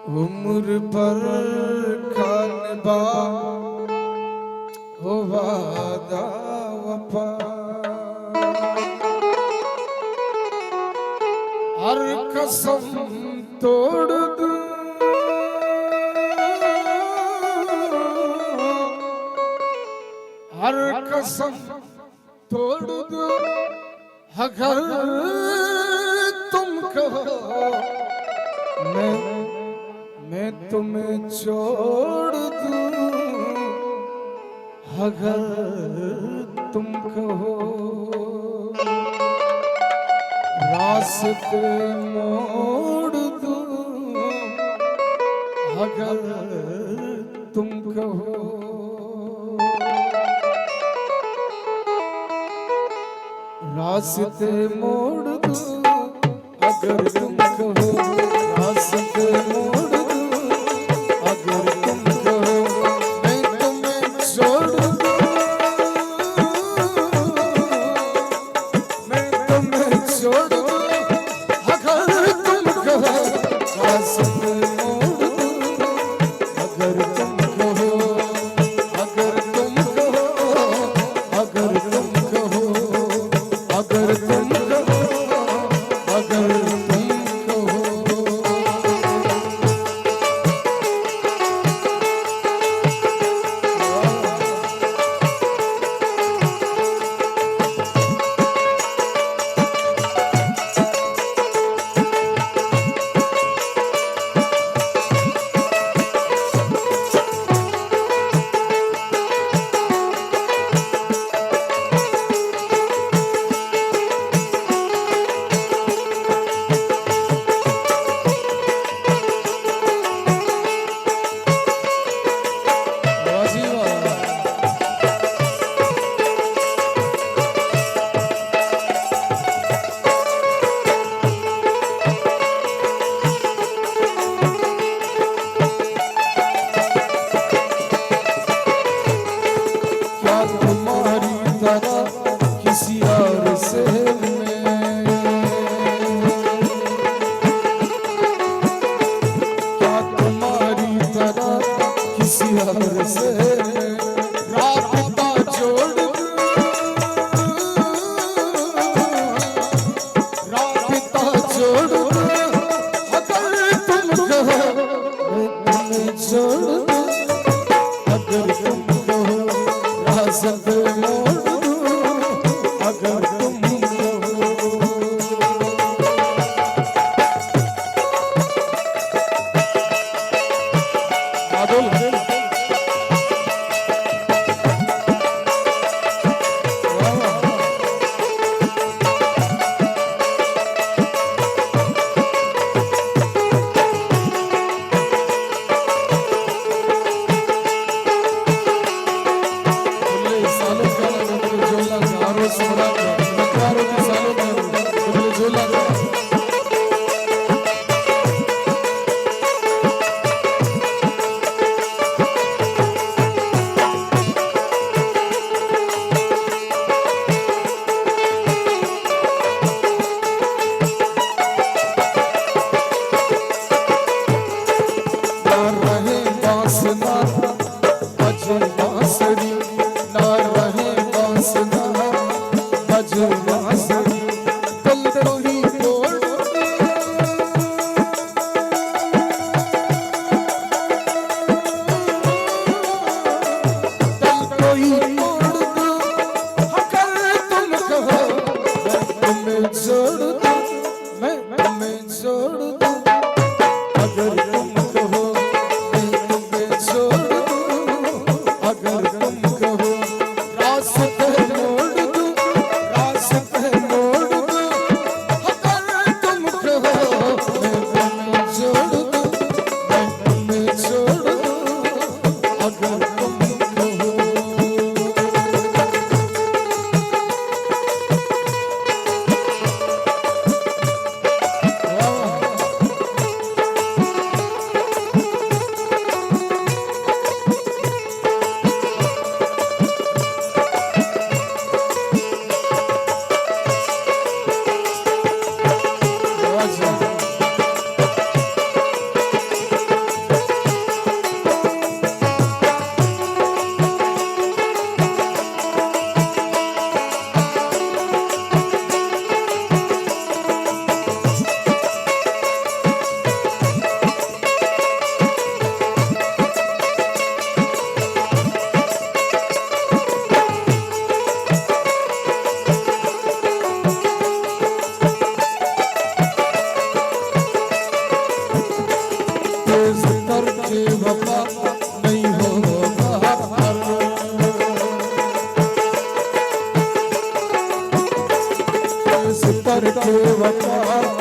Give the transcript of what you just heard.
उम्र पर खानबा हो वादा वफा हर कसम तोड़ दूं हर कसम तोड़ दूं अगर तुम कहो मैं तुम्हें छोड़ दूं अगर तुम कहो रास्ते मोड़ दूं अगर तुम कहो रास्ते मोड़ दूं अगर तुम कहो रास्ते मोड़ दूं अगर तुम कहो मैं तुम्हें छोड़ दूं मैं तुम्हें छोड़ दूं अगर तुम कहो रास्ते मोड़ दूं अगर तुम कहो अगर तुम कहो अगर तुम कहो अगर तुम कहो अगर तुम कहो किसी और से क्या तुम्हारी तरह किसी और से राबता जोड़ राबता जोड़ अगर तुम कहो मैं तुम्हें छोड़ अगर तुम कहो रास्ते मोड़ अगर तुम वफा